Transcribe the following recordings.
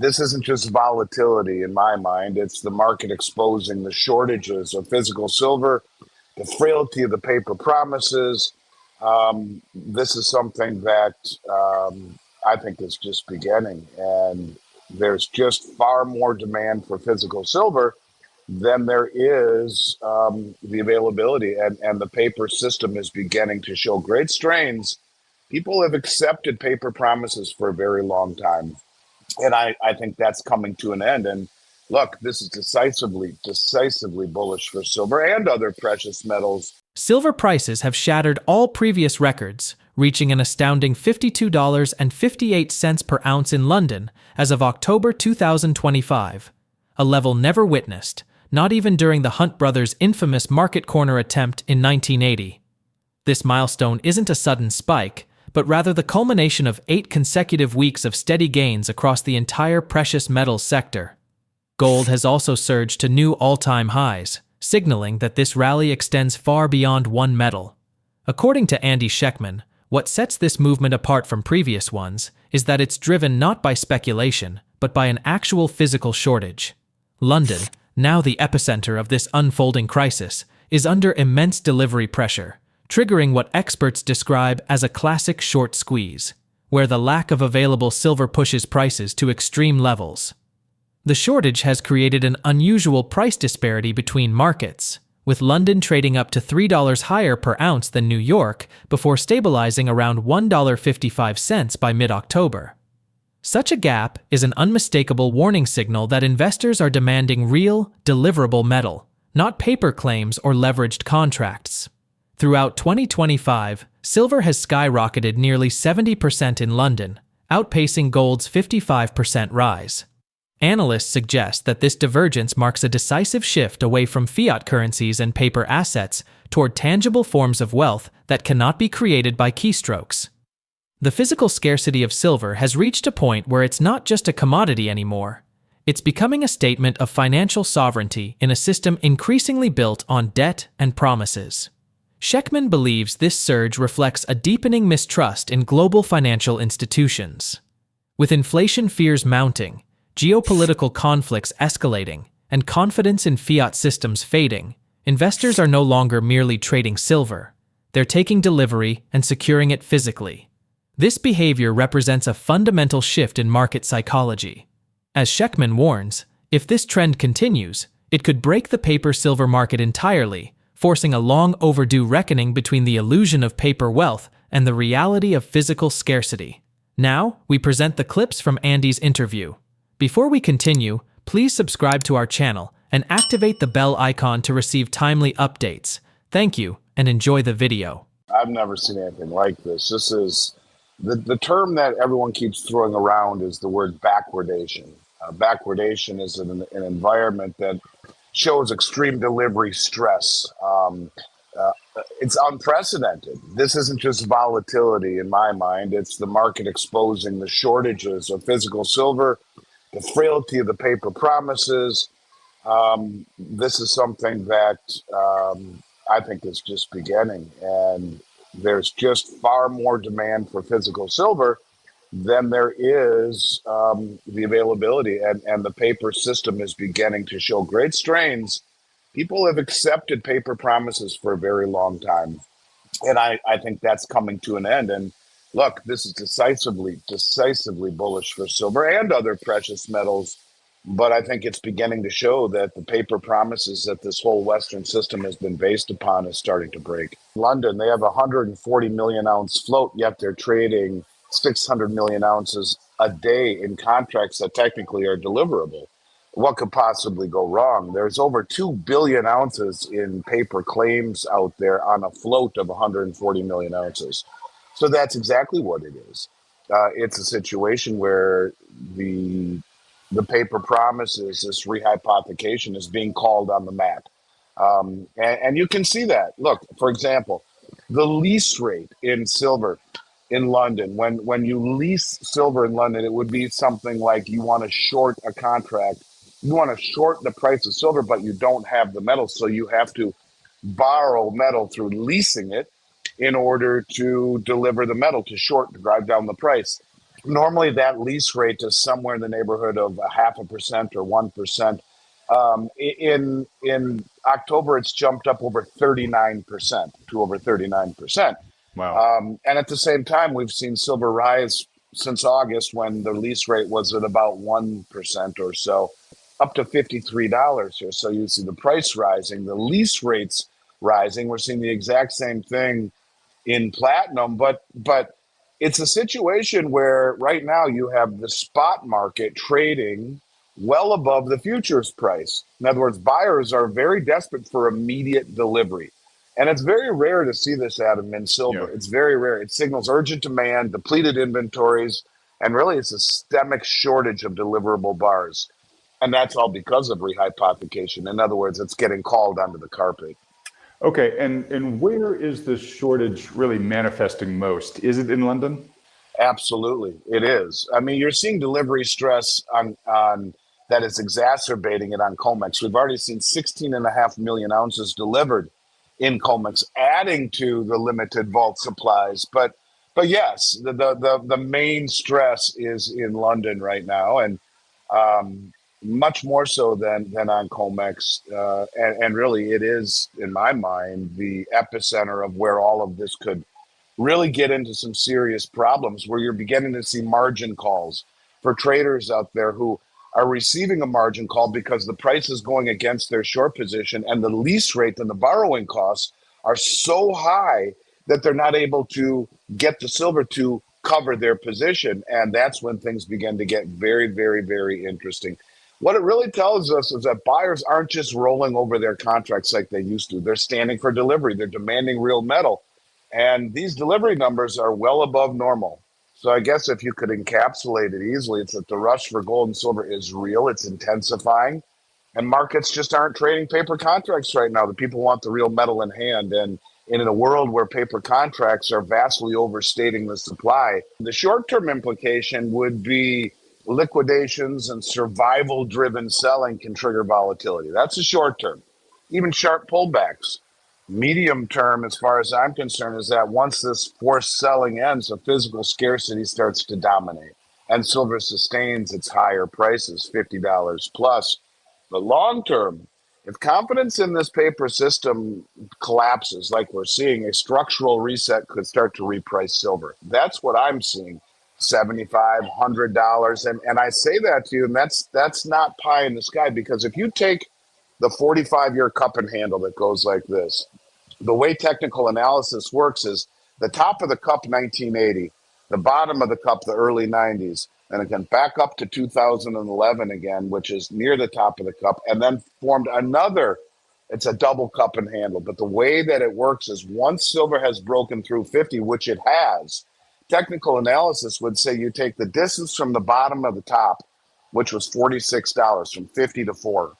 this isn't just volatility in my mind. It's the market exposing the shortages of physical silver, the frailty of the paper promises. This is something that I think is just beginning. And there's just far more demand for physical silver than there is the availability. And the paper system is beginning to show great strains. People have accepted paper promises for a very long time. And I think that's coming to an end. And look, this is decisively bullish for silver and other precious metals. Silver prices have shattered all previous records, reaching an astounding $52.58 per ounce in London as of October 2025, a level never witnessed, not even during the Hunt brothers' infamous market corner attempt in 1980. This milestone isn't a sudden spike, but rather the culmination of 8 consecutive weeks of steady gains across the entire precious metals sector. Gold has also surged to new all-time highs, signaling that this rally extends far beyond one metal. According to Andy Schectman, what sets this movement apart from previous ones is that it's driven not by speculation, but by an actual physical shortage. London, now the epicenter of this unfolding crisis, is under immense delivery pressure, triggering what experts describe as a classic short squeeze, where the lack of available silver pushes prices to extreme levels. The shortage has created an unusual price disparity between markets, with London trading up to $3 higher per ounce than New York before stabilizing around $1.55 by mid-October. Such a gap is an unmistakable warning signal that investors are demanding real, deliverable metal, not paper claims or leveraged contracts. Throughout 2025, silver has skyrocketed nearly 70% in London, outpacing gold's 55% rise. Analysts suggest that this divergence marks a decisive shift away from fiat currencies and paper assets toward tangible forms of wealth that cannot be created by keystrokes. The physical scarcity of silver has reached a point where it's not just a commodity anymore. It's becoming a statement of financial sovereignty in a system increasingly built on debt and promises. Schectman believes this surge reflects a deepening mistrust in global financial institutions. With inflation fears mounting, geopolitical conflicts escalating, and confidence in fiat systems fading, investors are no longer merely trading silver. They're taking delivery and securing it physically. This behavior represents a fundamental shift in market psychology. As Schectman warns, if this trend continues, it could break the paper-silver market entirely, forcing a long overdue reckoning between the illusion of paper wealth and the reality of physical scarcity. Now, we present the clips from Andy's interview. Before we continue, please subscribe to our channel and activate the bell icon to receive timely updates. Thank you, and enjoy the video. I've never seen anything like this. This is the term that everyone keeps throwing around is the word backwardation. Backwardation is an environment that shows extreme delivery stress. It's unprecedented. This isn't just volatility in my mind. It's the market exposing the shortages of physical silver, the frailty of the paper promises. This is something that I think is just beginning. And there's just far more demand for physical silver than there is the availability. And the paper system is beginning to show great strains. People have accepted paper promises for a very long time. And I think that's coming to an end. And look, this is decisively bullish for silver and other precious metals. But I think it's beginning to show that the paper promises that this whole Western system has been based upon is starting to break. London, they have a 140 million ounce float, yet they're trading 600 million ounces a day in contracts that technically are deliverable. What could possibly go wrong? There's over 2 billion ounces in paper claims out there on a float of 140 million ounces. So that's exactly what it is. It's a situation where the paper promises, this rehypothecation is being called on the mat. And you can see that. Look, for example, the lease rate in silver in London, when you lease silver in London, it would be something like you want to short a contract. You want to short the price of silver, but you don't have the metal. So you have to borrow metal through leasing it in order to deliver the metal to short, to drive down the price. Normally, that lease rate is somewhere in the neighborhood of a 0.5% or 1%. In October, it's jumped up over 39% to over 39%. Wow. And at the same time, we've seen silver rise since August when the lease rate was at about 1% or so, up to $53 here. So you see the price rising, the lease rates rising. We're seeing the exact same thing in platinum, but it's a situation where right now you have the spot market trading well above the futures price. In other words, buyers are very desperate for immediate delivery. And it's very rare to see this, Adam, in Yeah. silver. It's very rare. It signals urgent demand, depleted inventories, and really it's a systemic shortage of deliverable bars. And that's all because of rehypothecation. In other words, it's getting called onto the carpet. Okay, and where is this shortage really manifesting most? Is it in London? Absolutely, it is. I mean, you're seeing delivery stress on that is exacerbating it on COMEX. We've already seen 16.5 million ounces delivered in COMEX, adding to the limited vault supplies. But yes, the main stress is in London right now, and much more so than on COMEX. And really, it is, in my mind, the epicenter of where all of this could really get into some serious problems, where you're beginning to see margin calls for traders out there who are receiving a margin call because the price is going against their short position and the lease rate and the borrowing costs are so high that they're not able to get the silver to cover their position. And that's when things begin to get very, very, very interesting. What it really tells us is that buyers aren't just rolling over their contracts like they used to. They're standing for delivery. They're demanding real metal. And these delivery numbers are well above normal. So I guess if you could encapsulate it easily, it's that the rush for gold and silver is real. It's intensifying. And markets just aren't trading paper contracts right now. The people want the real metal in hand. And in a world where paper contracts are vastly overstating the supply, the short-term implication would be liquidations and survival-driven selling can trigger volatility. That's the short term. Even sharp pullbacks. Medium term, as far as I'm concerned, is that once this forced selling ends, the physical scarcity starts to dominate and silver sustains its higher prices, $50 plus. But long term, if confidence in this paper system collapses, like we're seeing, a structural reset could start to reprice silver. That's what I'm seeing. $75, $100. And I say that to you, and that's not pie in the sky, because if you take the 45-year cup and handle that goes like this, the way technical analysis works is the top of the cup 1980, the bottom of the cup the early 90s, and again back up to 2011 again, which is near the top of the cup, and then formed another. It's a double cup and handle, but the way that it works is once silver has broken through 50, which it has, technical analysis would say you take the distance from the bottom of the top, which was $46, from 50 to 4,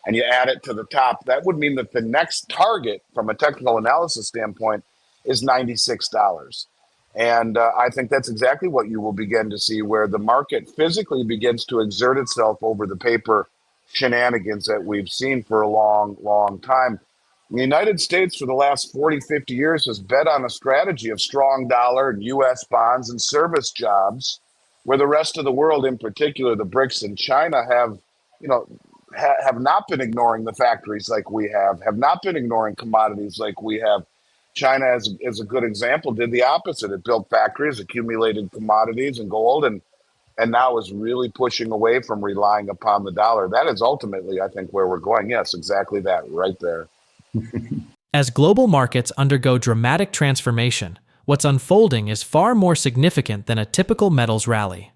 and you add it to the top. That would mean that the next target from a technical analysis standpoint is $96. And I think that's exactly what you will begin to see, where the market physically begins to exert itself over the paper shenanigans that we've seen for a long, long time. The United States for the last 40, 50 years has bet on a strategy of strong dollar and U.S. bonds and service jobs, where the rest of the world, in particular the BRICS and China, have, you know, have not been ignoring the factories like we have not been ignoring commodities like we have. China, as a good example, did the opposite. It built factories, accumulated commodities and gold, and now is really pushing away from relying upon the dollar. That is ultimately, I think, where we're going. Yes, exactly that, right there. As global markets undergo dramatic transformation, what's unfolding is far more significant than a typical metals rally.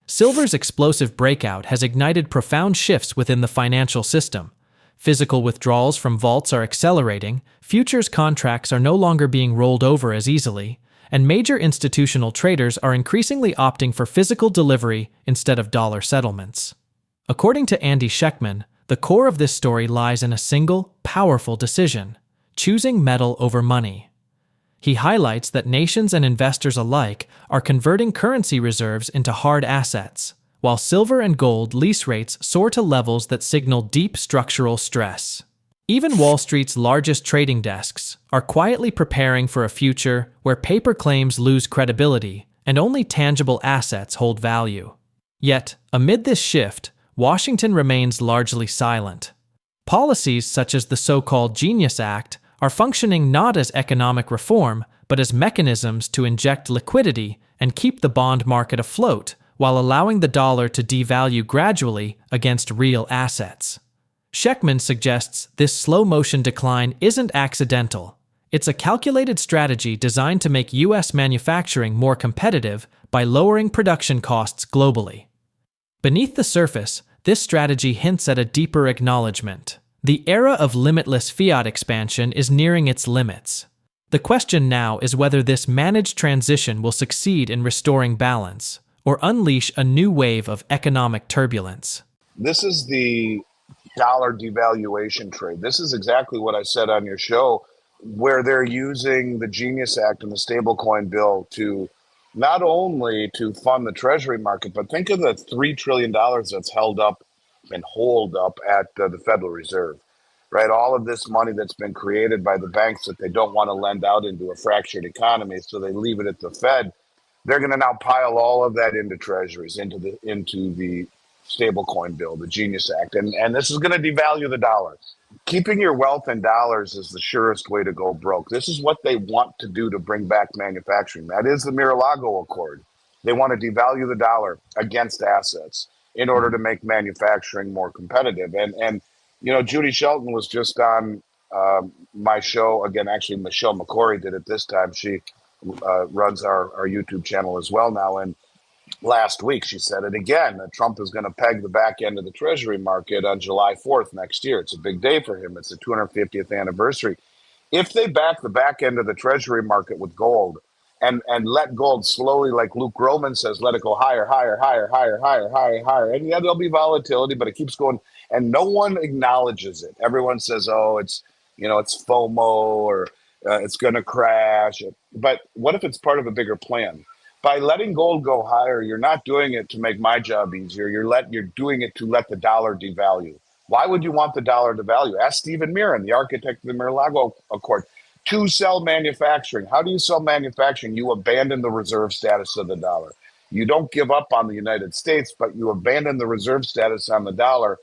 Silver's explosive breakout has ignited profound shifts within the financial system. Physical withdrawals from vaults are accelerating, futures contracts are no longer being rolled over as easily, and major institutional traders are increasingly opting for physical delivery instead of dollar settlements. According to Andy Schectman, the core of this story lies in a single, powerful decision: choosing metal over money. He highlights that nations and investors alike are converting currency reserves into hard assets, while silver and gold lease rates soar to levels that signal deep structural stress. Even Wall Street's largest trading desks are quietly preparing for a future where paper claims lose credibility and only tangible assets hold value. Yet, amid this shift, Washington remains largely silent. Policies such as the so-called Genius Act are functioning not as economic reform, but as mechanisms to inject liquidity and keep the bond market afloat while allowing the dollar to devalue gradually against real assets. Schectman suggests this slow-motion decline isn't accidental. It's a calculated strategy designed to make U.S. manufacturing more competitive by lowering production costs globally. Beneath the surface, this strategy hints at a deeper acknowledgement. The era of limitless fiat expansion is nearing its limits. The question now is whether this managed transition will succeed in restoring balance or unleash a new wave of economic turbulence. This is the dollar devaluation trade. This is exactly what I said on your show, where they're using the Genius Act and the stablecoin bill to not only to fund the treasury market, but think of the $3 trillion that's held up and holed up at the Federal Reserve, right? All of this money that's been created by the banks that they don't want to lend out into a fractured economy, so they leave it at the Fed. They're going to now pile all of that into treasuries, into the stablecoin bill, the Genius Act, and this is going to devalue the dollar. Keeping your wealth in dollars is the surest way to go broke. This is what they want to do to bring back manufacturing. That is the Mar-a-Lago Accord. They want to devalue the dollar against assets in order to make manufacturing more competitive. And you know, Judy Shelton was just on my show again. Actually, Michelle McCory did it this time. She runs our YouTube channel as well now. And last week she said it again, that Trump is going to peg the back end of the treasury market on July 4th next year. It's a big day for him. It's the 250th anniversary. If they back the back end of the treasury market with gold and let gold slowly, like Luke Groman says, let it go higher, higher, higher, higher, higher, higher, higher. And yeah, there'll be volatility, but it keeps going. And no one acknowledges it. Everyone says, oh, it's, you know, it's FOMO or it's going to crash. But what if it's part of a bigger plan? By letting gold go higher, you're not doing it to make my job easier. You're doing it to let the dollar devalue. Why would you want the dollar to value? Ask Stephen Mirren, the architect of the Mar-a-Lago Accord, to sell manufacturing. How do you sell manufacturing? You abandon the reserve status of the dollar. You don't give up on the United States, but you abandon the reserve status on the dollar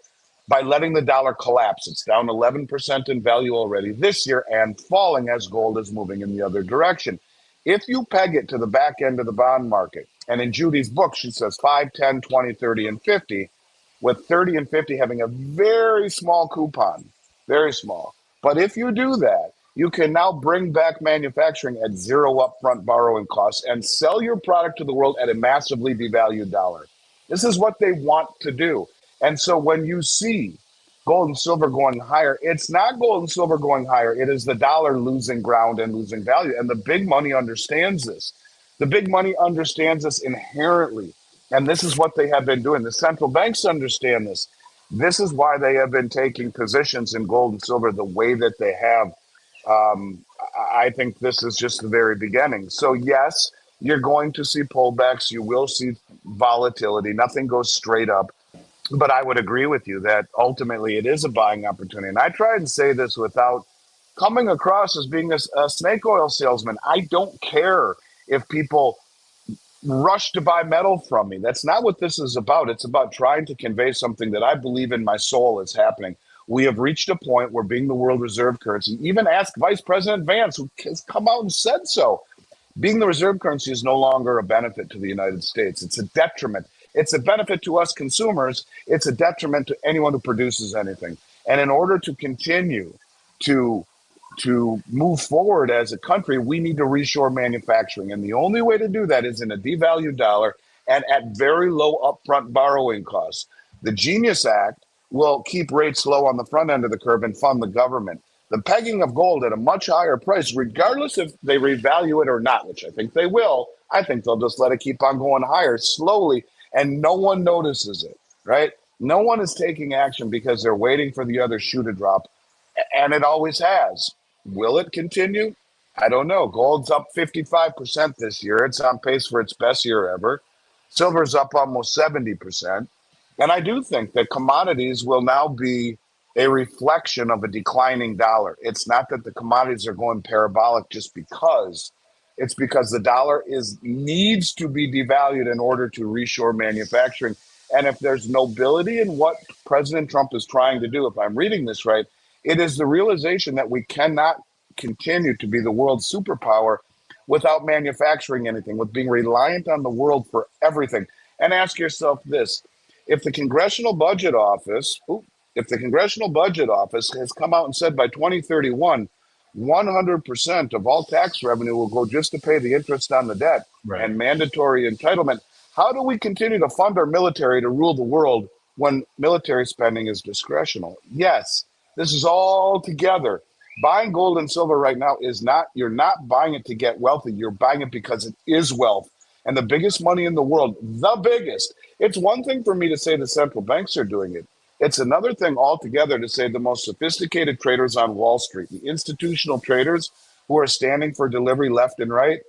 by letting the dollar collapse. It's down 11% in value already this year and falling as gold is moving in the other direction. If you peg it to the back end of the bond market, and in Judy's book, she says 5, 10, 20, 30, and 50, with 30 and 50 having a very small coupon, very small. But if you do that, you can now bring back manufacturing at zero upfront borrowing costs and sell your product to the world at a massively devalued dollar. This is what they want to do. And so when you see gold and silver going higher, it's not gold and silver going higher. It is the dollar losing ground and losing value. And the big money understands this. The big money understands this inherently. And this is what they have been doing. The central banks understand this. This is why they have been taking positions in gold and silver the way that they have. I think this is just the very beginning. So yes, you're going to see pullbacks. You will see volatility. Nothing goes straight up. But I would agree with you that ultimately it is a buying opportunity. And I try and say this without coming across as being a snake oil salesman. I don't care if people rush to buy metal from me. That's not what this is about. It's about trying to convey something that I believe in my soul is happening. We have reached a point where being the world reserve currency, even ask Vice President Vance, who has come out and said so, being the reserve currency is no longer a benefit to the United States. It's a detriment. It's a benefit to us consumers. It's a detriment to anyone who produces anything. And in order to continue to move forward as a country, we need to reshore manufacturing. And the only way to do that is in a devalued dollar and at very low upfront borrowing costs. The Genius Act will keep rates low on the front end of the curve and fund the government. The pegging of gold at a much higher price, regardless if they revalue it or not, which I think they will, I think they'll just let it keep on going higher slowly. And no one notices it, right? No one is taking action because they're waiting for the other shoe to drop, and it always has. Will it continue? I don't know. Gold's up 55% this year. It's on pace for its best year ever. Silver's up almost 70%. And I do think that commodities will now be a reflection of a declining dollar. It's not that the commodities are going parabolic just because It's because the dollar needs to be devalued in order to reshore manufacturing. And if there's nobility in what President Trump is trying to do, if I'm reading this right, it is the realization that we cannot continue to be the world's superpower without manufacturing anything, with being reliant on the world for everything. And ask yourself this: if the Congressional Budget Office, has come out and said by 2031, 100% of all tax revenue will go just to pay the interest on the debt and mandatory entitlement, how do we continue to fund our military to rule the world when military spending is discretional? Yes, this is all together. Buying gold and silver right now you're not buying it to get wealthy. You're buying it because it is wealth. And the biggest money in the world, the biggest. It's one thing for me to say the central banks are doing it. It's another thing altogether to say the most sophisticated traders on Wall Street, the institutional traders who are standing for delivery left and right,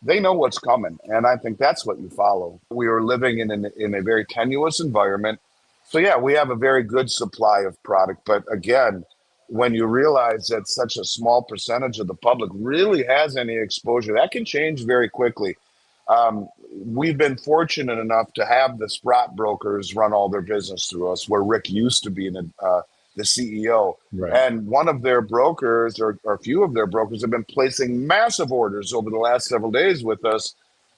they know what's coming. And I think that's what you follow. We are living in a very tenuous environment. So yeah, we have a very good supply of product. But again, when you realize that such a small percentage of the public really has any exposure, that can change very quickly. We've been fortunate enough to have the Sprott brokers run all their business through us, where Rick used to be the CEO. And one of their brokers, or a few of their brokers, have been placing massive orders over the last several days with us,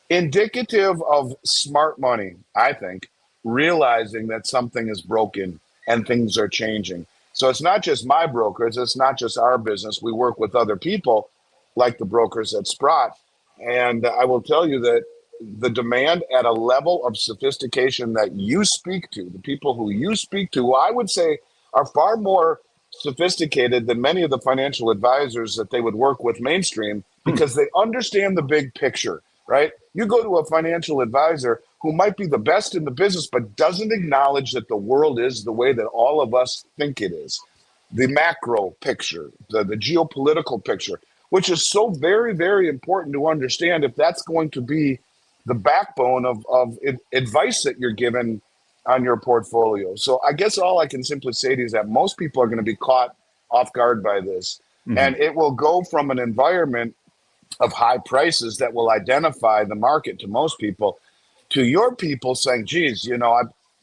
indicative of smart money, I think, realizing that something is broken and things are changing. So it's not just my brokers, it's not just our business. We work with other people like the brokers at Sprott. And I will tell you that the demand at a level of sophistication that you speak to, the people who you speak to, I would say are far more sophisticated than many of the financial advisors that they would work with mainstream, because they understand the big picture, right? You go to a financial advisor who might be the best in the business, but doesn't acknowledge that the world is the way that all of us think it is. The macro picture, the geopolitical picture, which is so very, very important to understand if that's going to be the backbone of advice that you're given on your portfolio. So I guess all I can simply say to you is that most people are going to be caught off guard by this. And it will go from an environment of high prices that will identify the market to most people, to your people saying, geez,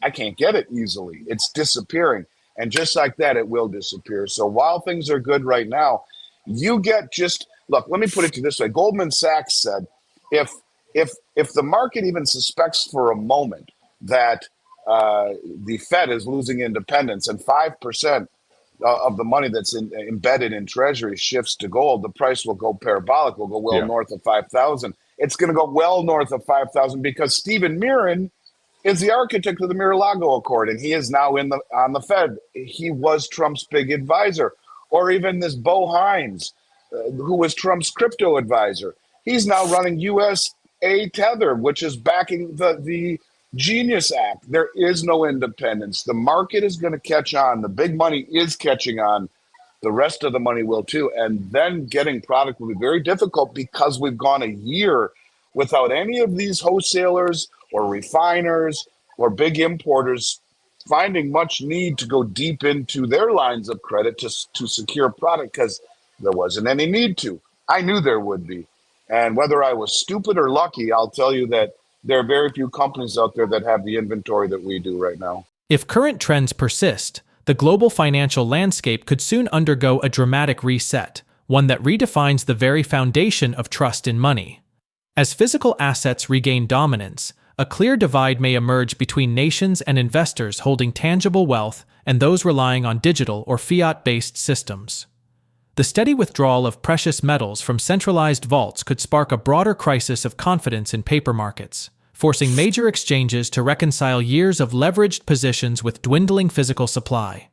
I can't get it easily. It's disappearing. And just like that, it will disappear. So while things are good right now, look, let me put it to you this way. Goldman Sachs said, if the market even suspects for a moment that the Fed is losing independence and 5% of the money that's embedded in treasury shifts to gold, the price will go parabolic, will go north of 5,000. It's going to go well north of 5,000 because Stephen Mirren is the architect of the Mar-a-Lago Accord, and he is now on the Fed. He was Trump's big advisor. Or even this Bo Hines, who was Trump's crypto advisor. He's now running USA Tether, which is backing the Genius Act. There is no independence. The market is going to catch on. The big money is catching on. The rest of the money will too. And then getting product will be very difficult because we've gone a year without any of these wholesalers or refiners or big importers finding much need to go deep into their lines of credit to secure product because there wasn't any need to. I knew there would be. And whether I was stupid or lucky, I'll tell you that there are very few companies out there that have the inventory that we do right now. If current trends persist, the global financial landscape could soon undergo a dramatic reset, one that redefines the very foundation of trust in money. As physical assets regain dominance, a clear divide may emerge between nations and investors holding tangible wealth and those relying on digital or fiat-based systems. The steady withdrawal of precious metals from centralized vaults could spark a broader crisis of confidence in paper markets, forcing major exchanges to reconcile years of leveraged positions with dwindling physical supply.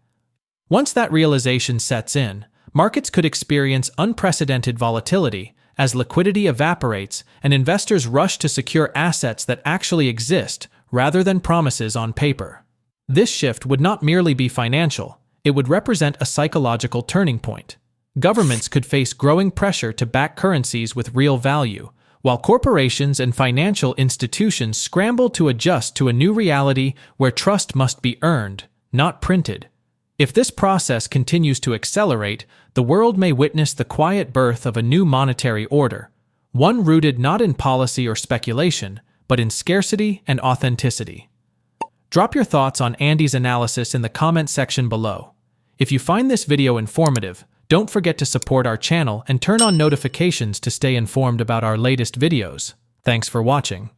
Once that realization sets in, markets could experience unprecedented volatility as liquidity evaporates and investors rush to secure assets that actually exist rather than promises on paper. This shift would not merely be financial, it would represent a psychological turning point. Governments could face growing pressure to back currencies with real value, while corporations and financial institutions scramble to adjust to a new reality where trust must be earned, not printed. If this process continues to accelerate, the world may witness the quiet birth of a new monetary order, one rooted not in policy or speculation, but in scarcity and authenticity. Drop your thoughts on Andy's analysis in the comment section below. If you find this video informative, don't forget to support our channel and turn on notifications to stay informed about our latest videos. Thanks for watching.